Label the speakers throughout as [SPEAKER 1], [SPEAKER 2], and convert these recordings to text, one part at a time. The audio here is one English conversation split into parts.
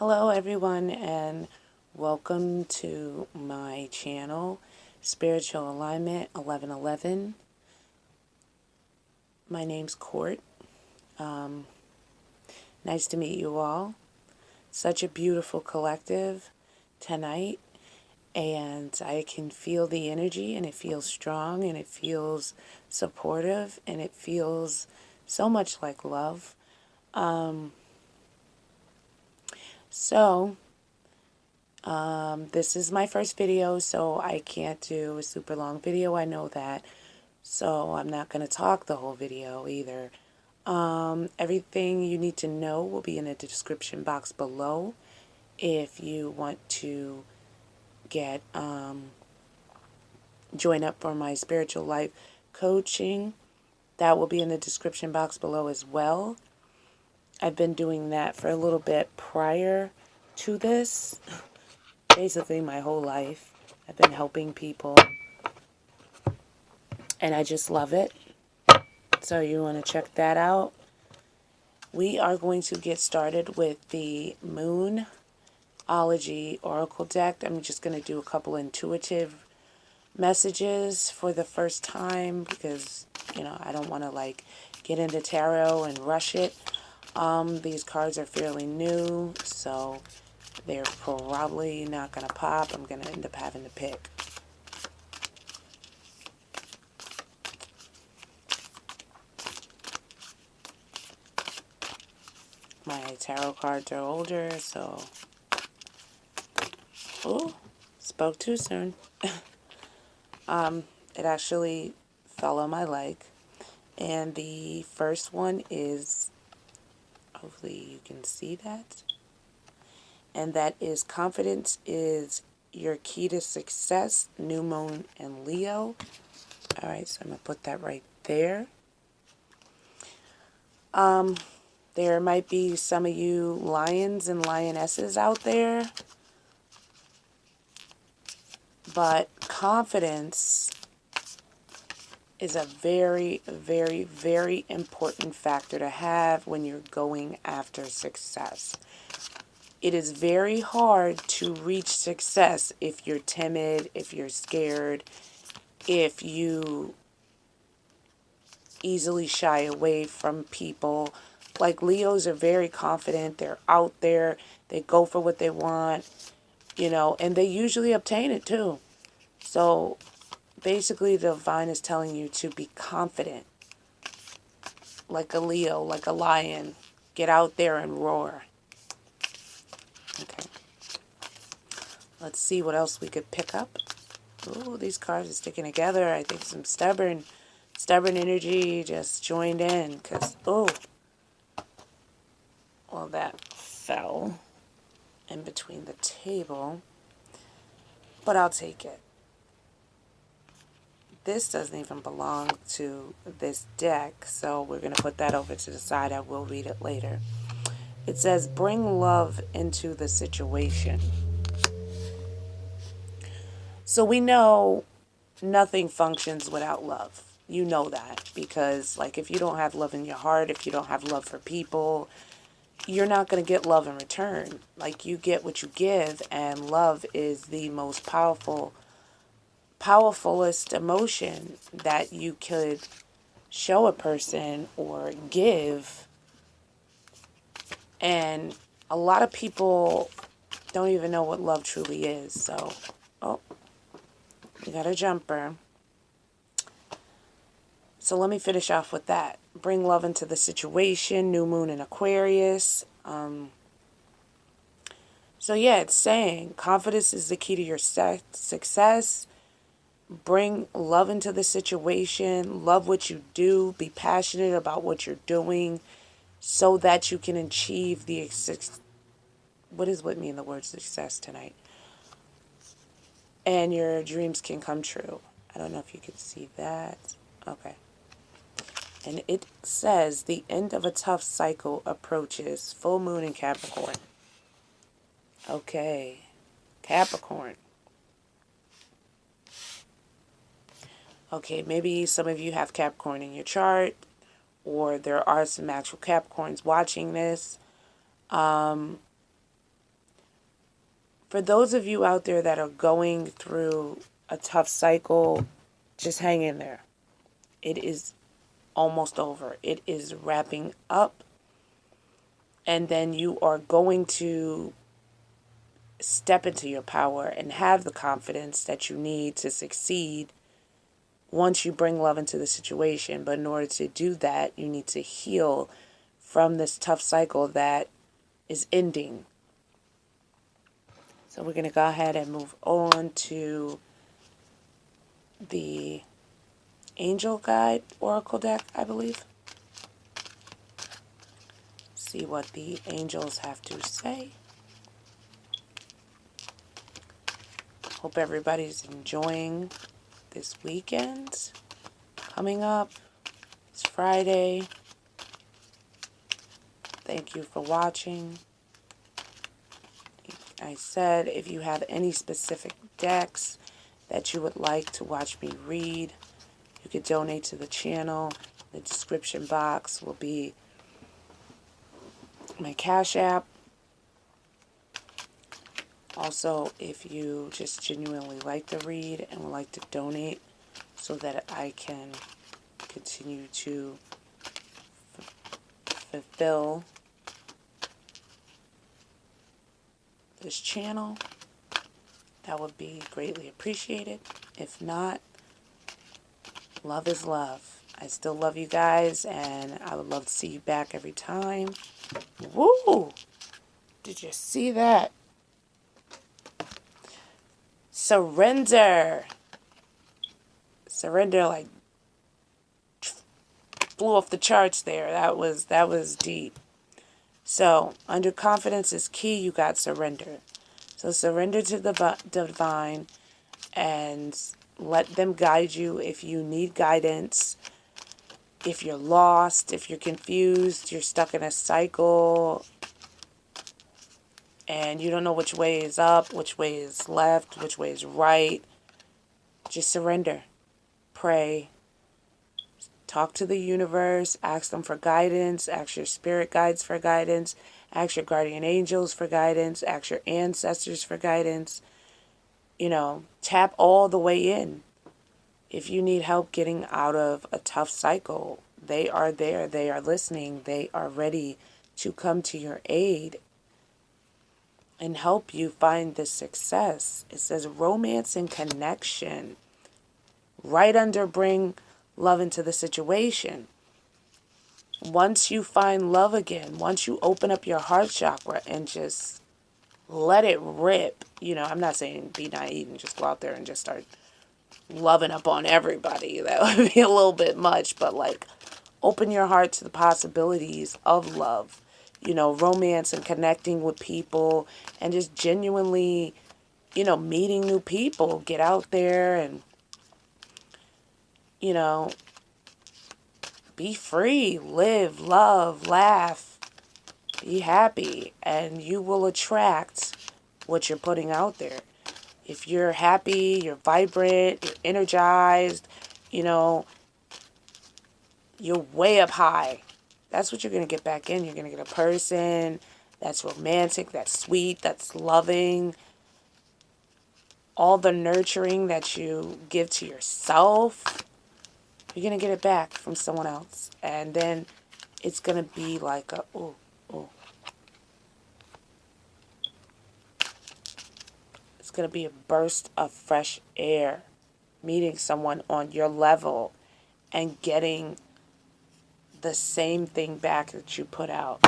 [SPEAKER 1] Hello everyone and welcome to my channel, Spiritual Alignment 1111. My name's Court. Nice to meet you all. Such a beautiful collective tonight, and I can feel the energy, and it feels strong, and it feels supportive, and it feels so much like love. This is my first video, so I can't do a super long video. I know that. So I'm not going to talk the whole video either. Everything you need to know will be in the description box below. If you want to get join up for my spiritual life coaching, that will be in the description box below as well. I've been doing that for a little bit prior to this. Basically my whole life I've been helping people, and I just love it. So you want to check that out. We are going to get started with the Moonology Oracle deck. I'm just going to do a couple intuitive messages for the first time because, I don't want to get into tarot and rush it. These cards are fairly new, so they're probably not going to pop. I'm going to end up having to pick. My tarot cards are older, so... Oh, spoke too soon. It actually fell on my leg. And the first one is, hopefully you can see that. And that is confidence is your key to success, New Moon and Leo. Alright, so I'm going to put that right there. There might be some of you lions and lionesses out there. But confidence is a very, very, very important factor to have when you're going after success. It is very hard to reach success if you're timid, if you're scared, if you easily shy away from people. Like Leos are very confident, they're out there, they go for what they want, and they usually obtain it too. So basically the divine is telling you to be confident. Like a Leo, like a lion. Get out there and roar. Okay. Let's see what else we could pick up. Ooh, these cards are sticking together. I think some stubborn energy just joined in. Because, well, that fell in between the table. But I'll take it. This doesn't even belong to this deck, so we're going to put that over to the side. I will read it later. It says, bring love into the situation. So we know nothing functions without love. You know that because, if you don't have love in your heart, if you don't have love for people, you're not going to get love in return. You get what you give, and love is the most powerfulest emotion that you could show a person or give. And a lot of people don't even know what love truly is. So, we got a jumper. So let me finish off with that. Bring love into the situation. New moon in Aquarius. So yeah, it's saying confidence is the key to your success. Bring love into the situation. Love what you do. Be passionate about what you're doing so that you can achieve the what is with me in the word success tonight? And your dreams can come true. I don't know if you can see that. Okay. And it says the end of a tough cycle approaches. Full moon in Capricorn. Okay. Capricorn. Okay, maybe some of you have Capricorn in your chart, or there are some actual Capricorns watching this. For those of you out there that are going through a tough cycle, just hang in there. It is almost over. It is wrapping up. And then you are going to step into your power and have the confidence that you need to succeed once you bring love into the situation. But in order to do that, you need to heal from this tough cycle that is ending. So we're going to go ahead and move on to the Angel Guide Oracle deck, I believe. See what the angels have to say. Hope everybody's enjoying this weekend coming up. It's Friday. Thank you for watching. I said if you have any specific decks that you would like to watch me read, you could donate to the channel. The description box will be my Cash App. Also, if you just genuinely like to read and would like to donate so that I can continue to fulfill this channel, that would be greatly appreciated. If not, love is love. I still love you guys, and I would love to see you back every time. Woo! Did you see that? Surrender. Surrender like flew off the charts there. That was deep. So, under confidence is key, you got surrender. So surrender to the divine and let them guide you if you need guidance. If you're lost, if you're confused, you're stuck in a cycle, and you don't know which way is up, which way is left, which way is right, just surrender. Pray. Talk to the universe. Ask them for guidance. Ask your spirit guides for guidance. Ask your guardian angels for guidance. Ask your ancestors for guidance. Tap all the way in. If you need help getting out of a tough cycle, they are there. They are listening. They are ready to come to your aid and help you find the success. It says romance and connection. Right under bring love into the situation. Once you find love again, once you open up your heart chakra and just let it rip, I'm not saying be naive and just go out there and just start loving up on everybody. That would be a little bit much, but open your heart to the possibilities of love, romance and connecting with people and just genuinely, meeting new people. Get out there and, be free, live, love, laugh, be happy, and you will attract what you're putting out there. If you're happy, you're vibrant, you're energized, you're way up high. That's what you're going to get back in. You're going to get a person that's romantic, that's sweet, that's loving. All the nurturing that you give to yourself, you're going to get it back from someone else. And then it's going to be like a, ooh. It's going to be a burst of fresh air, meeting someone on your level and getting the same thing back that you put out.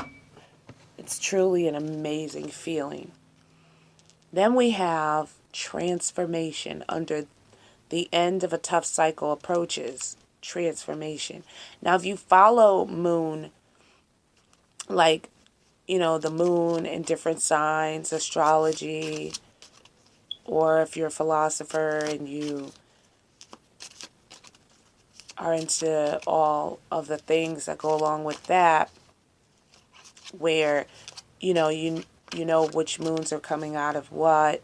[SPEAKER 1] It's truly an amazing feeling. Then we have transformation under the end of a tough cycle approaches. Transformation. Now, if you follow moon, the moon in different signs, astrology, or if you're a philosopher and you are into all of the things that go along with that, where, you know which moons are coming out of what,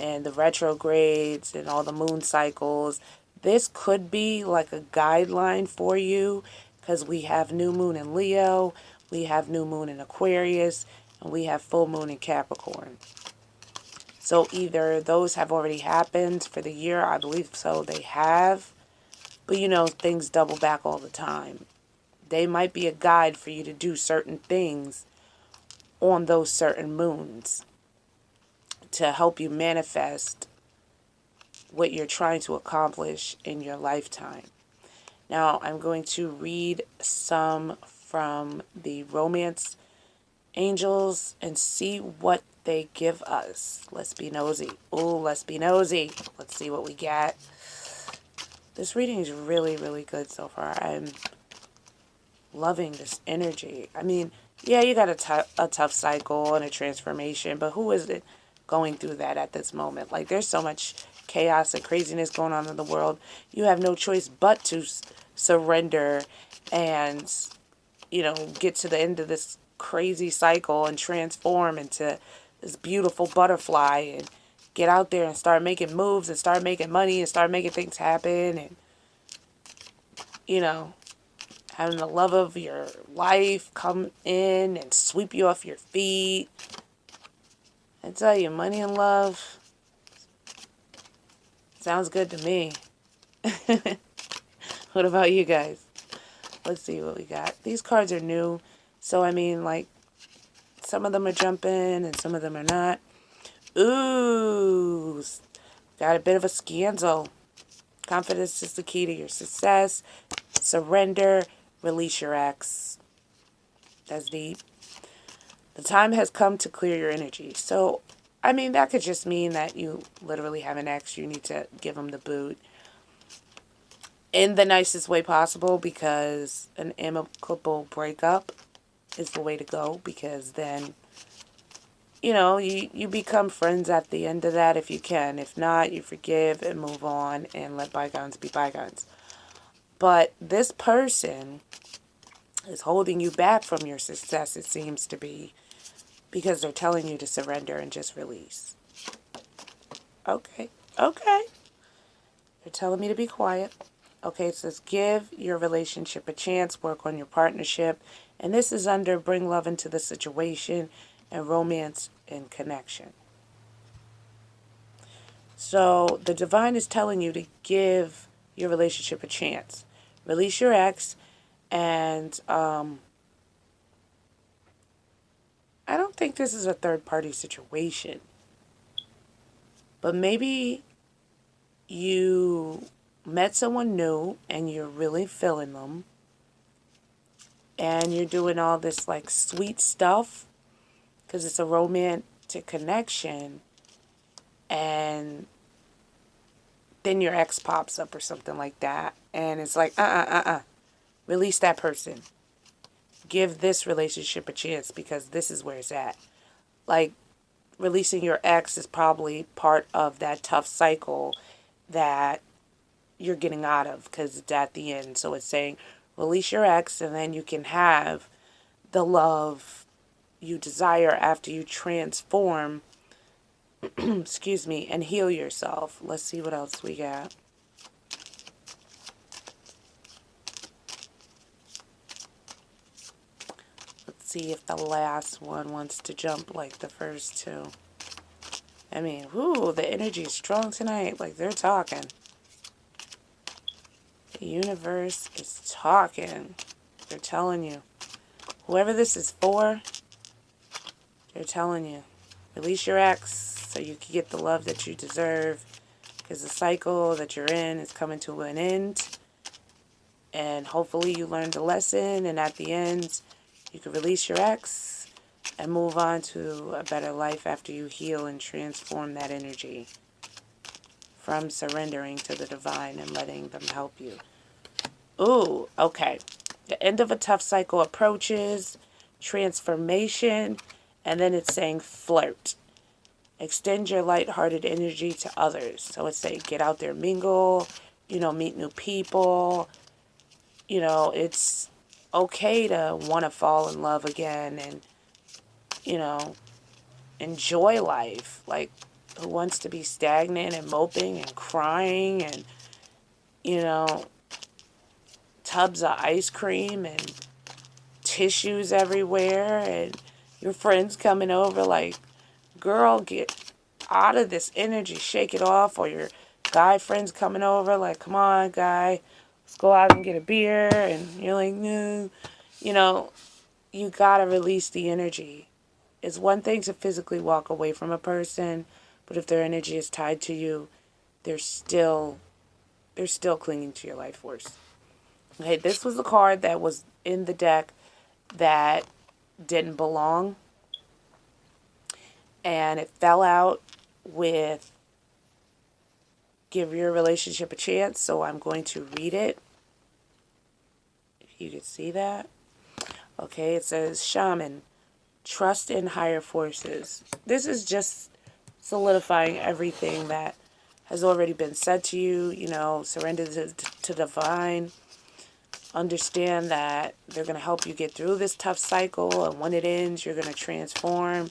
[SPEAKER 1] and the retrogrades and all the moon cycles. This could be like a guideline for you because we have new moon in Leo, we have new moon in Aquarius, and we have full moon in Capricorn. So either those have already happened for the year. I believe so. They have. But things double back all the time. They might be a guide for you to do certain things on those certain moons to help you manifest what you're trying to accomplish in your lifetime. Now, I'm going to read some from the romance angels and see what they give us. Let's be nosy. Ooh, let's be nosy. Let's see what we get. This reading is really, really good so far. I'm loving this energy. I mean, yeah, you got a tough cycle and a transformation, but who isn't going through that at this moment? Like, there's so much chaos and craziness going on in the world. You have no choice but to surrender and, get to the end of this crazy cycle and transform into this beautiful butterfly and get out there and start making moves and start making money and start making things happen and, having the love of your life come in and sweep you off your feet. I tell you, money and love sounds good to me. What about you guys? Let's see what we got. These cards are new. So, I mean, like, some of them are jumping and some of them are not. Ooh, got a bit of a scandal. Confidence is the key to your success. Surrender. Release your ex. That's deep. The time has come to clear your energy. So, I mean, that could just mean that you literally have an ex. You need to give them the boot in the nicest way possible, because an amicable breakup is the way to go, because then, you become friends at the end of that if you can. If not, you forgive and move on and let bygones be bygones. But this person is holding you back from your success, it seems to be, because they're telling you to surrender and just release. Okay. They're telling me to be quiet. Okay, it says give your relationship a chance, work on your partnership. And this is under bring love into the situation and romance and connection. So the divine is telling you to give your relationship a chance. Release your ex, and I don't think this is a third-party situation. But maybe you met someone new and you're really feeling them. And you're doing all this like sweet stuff because it's a romantic connection. And then your ex pops up or something like that. And it's like, release that person. Give this relationship a chance, because this is where it's at. Like, releasing your ex is probably part of that tough cycle that you're getting out of, because it's at the end. So it's saying release your ex, and then you can have the love you desire after you transform, excuse me, and heal yourself. Let's see what else we got. Let's see if the last one wants to jump like the first two. I mean, whoo, the energy is strong tonight. Like, they're talking. The universe is talking. They're telling you. Whoever this is for, they're telling you. Release your ex so you can get the love that you deserve. Because the cycle that you're in is coming to an end. And hopefully you learned a lesson. And at the end, you can release your ex and move on to a better life after you heal and transform that energy from surrendering to the divine and letting them help you. Ooh, okay. The end of a tough cycle approaches, transformation, and then it's saying flirt. Extend your lighthearted energy to others. So it's saying get out there, mingle, meet new people. It's okay to want to fall in love again and, enjoy life. Like, who wants to be stagnant and moping and crying and, tubs of ice cream and tissues everywhere and your friends coming over like, girl, get out of this energy, shake it off, or your guy friends coming over, like, come on, guy, let's go out and get a beer, and you're like, no, you know, you gotta release the energy. It's one thing to physically walk away from a person, but if their energy is tied to you, they're still clinging to your life force. Okay, this was the card that was in the deck that didn't belong, and it fell out with give your relationship a chance, so I'm going to read it. If you can see that. Okay, it says, Shaman, trust in higher forces. This is just solidifying everything that has already been said to you. You know, surrender to divine. Understand that they're going to help you get through this tough cycle, and when it ends, you're going to transform.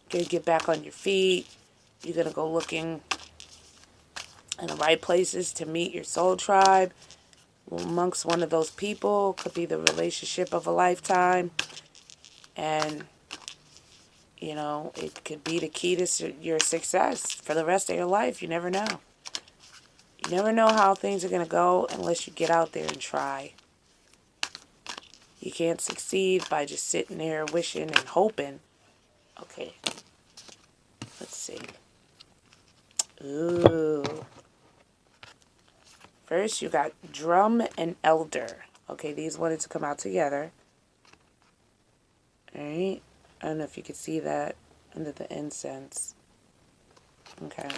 [SPEAKER 1] You're going to get back on your feet. You're going to go looking in the right places to meet your soul tribe. Amongst one of those people could be the relationship of a lifetime. And, you know, it could be the key to your success for the rest of your life. You never know. You never know how things are going to go unless you get out there and try. You can't succeed by just sitting there wishing and hoping. Okay. Let's see. Ooh. First, you got drum and elder. Okay, these wanted to come out together. Alright. I don't know if you can see that under the incense. Okay.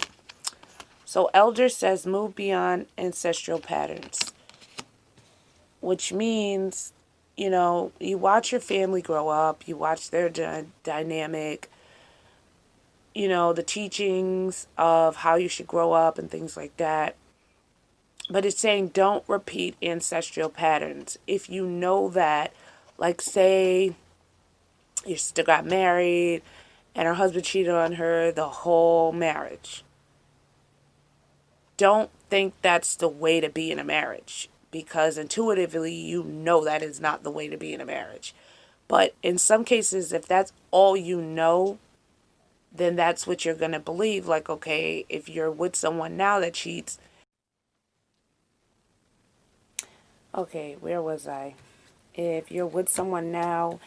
[SPEAKER 1] So, elder says move beyond ancestral patterns. Which means, you know, you watch your family grow up. You watch their dynamic. You know, the teachings of how you should grow up and things like that. But it's saying don't repeat ancestral patterns. If you know that, like say your sister got married and her husband cheated on her the whole marriage. Don't think that's the way to be in a marriage, because intuitively you know that is not the way to be in a marriage. But in some cases, if that's all you know, then that's what you're going to believe. Like, okay, if you're with someone now that cheats. Okay, where was I? If you're with someone now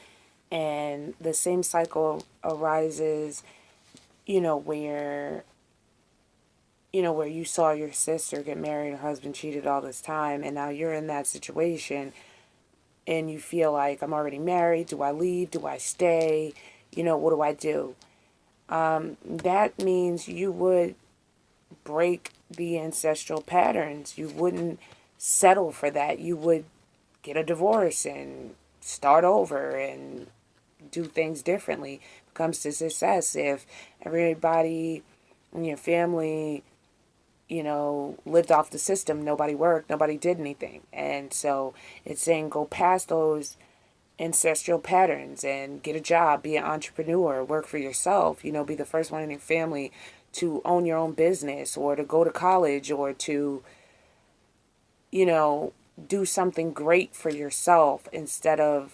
[SPEAKER 1] and the same cycle arises, where you saw your sister get married, her husband cheated all this time, and now you're in that situation and you feel like, I'm already married. Do I leave? Do I stay? What do I do? That means you would break the ancestral patterns. You wouldn't settle for that. You would get a divorce and start over and do things differently. When it comes to success, if everybody in your family, lived off the system, nobody worked, nobody did anything. And so it's saying go past those ancestral patterns and get a job, be an entrepreneur, work for yourself, be the first one in your family to own your own business, or to go to college, or to, do something great for yourself instead of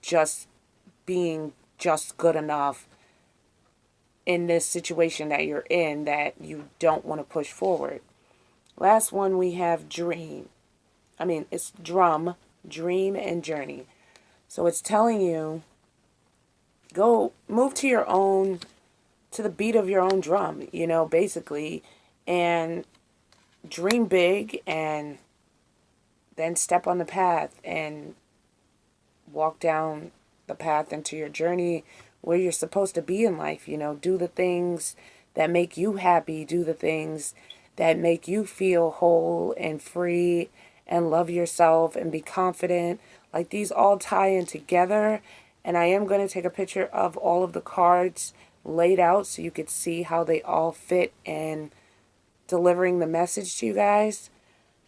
[SPEAKER 1] just being just good enough in this situation that you're in that you don't want to push forward. Last one, we have dream. It's drum, dream, and journey. So it's telling you, go move to the beat of your own drum, basically, and dream big, and then step on the path and walk down the path into your journey where you're supposed to be in life. Do the things that make you happy, do the things that make you feel whole and free, and love yourself and be confident. Like, these all tie in together, and I am going to take a picture of all of the cards laid out so you could see how they all fit in delivering the message to you guys.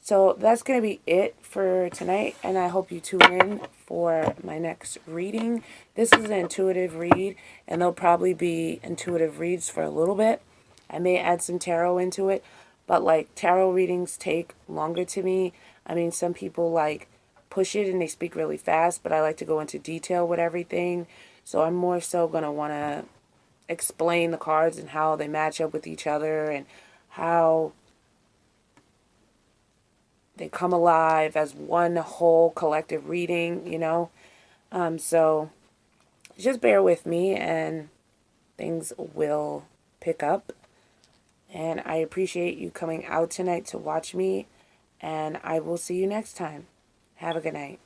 [SPEAKER 1] So that's going to be it for tonight, and I hope you tune in for my next reading. This is an intuitive read, and there'll probably be intuitive reads for a little bit. I may add some tarot into it, but tarot readings take longer to me. Some people push it and they speak really fast, but I like to go into detail with everything. So I'm more so going to want to explain the cards and how they match up with each other and how they come alive as one whole collective reading, you know. So just bear with me and things will pick up. And I appreciate you coming out tonight to watch me. And I will see you next time. Have a good night.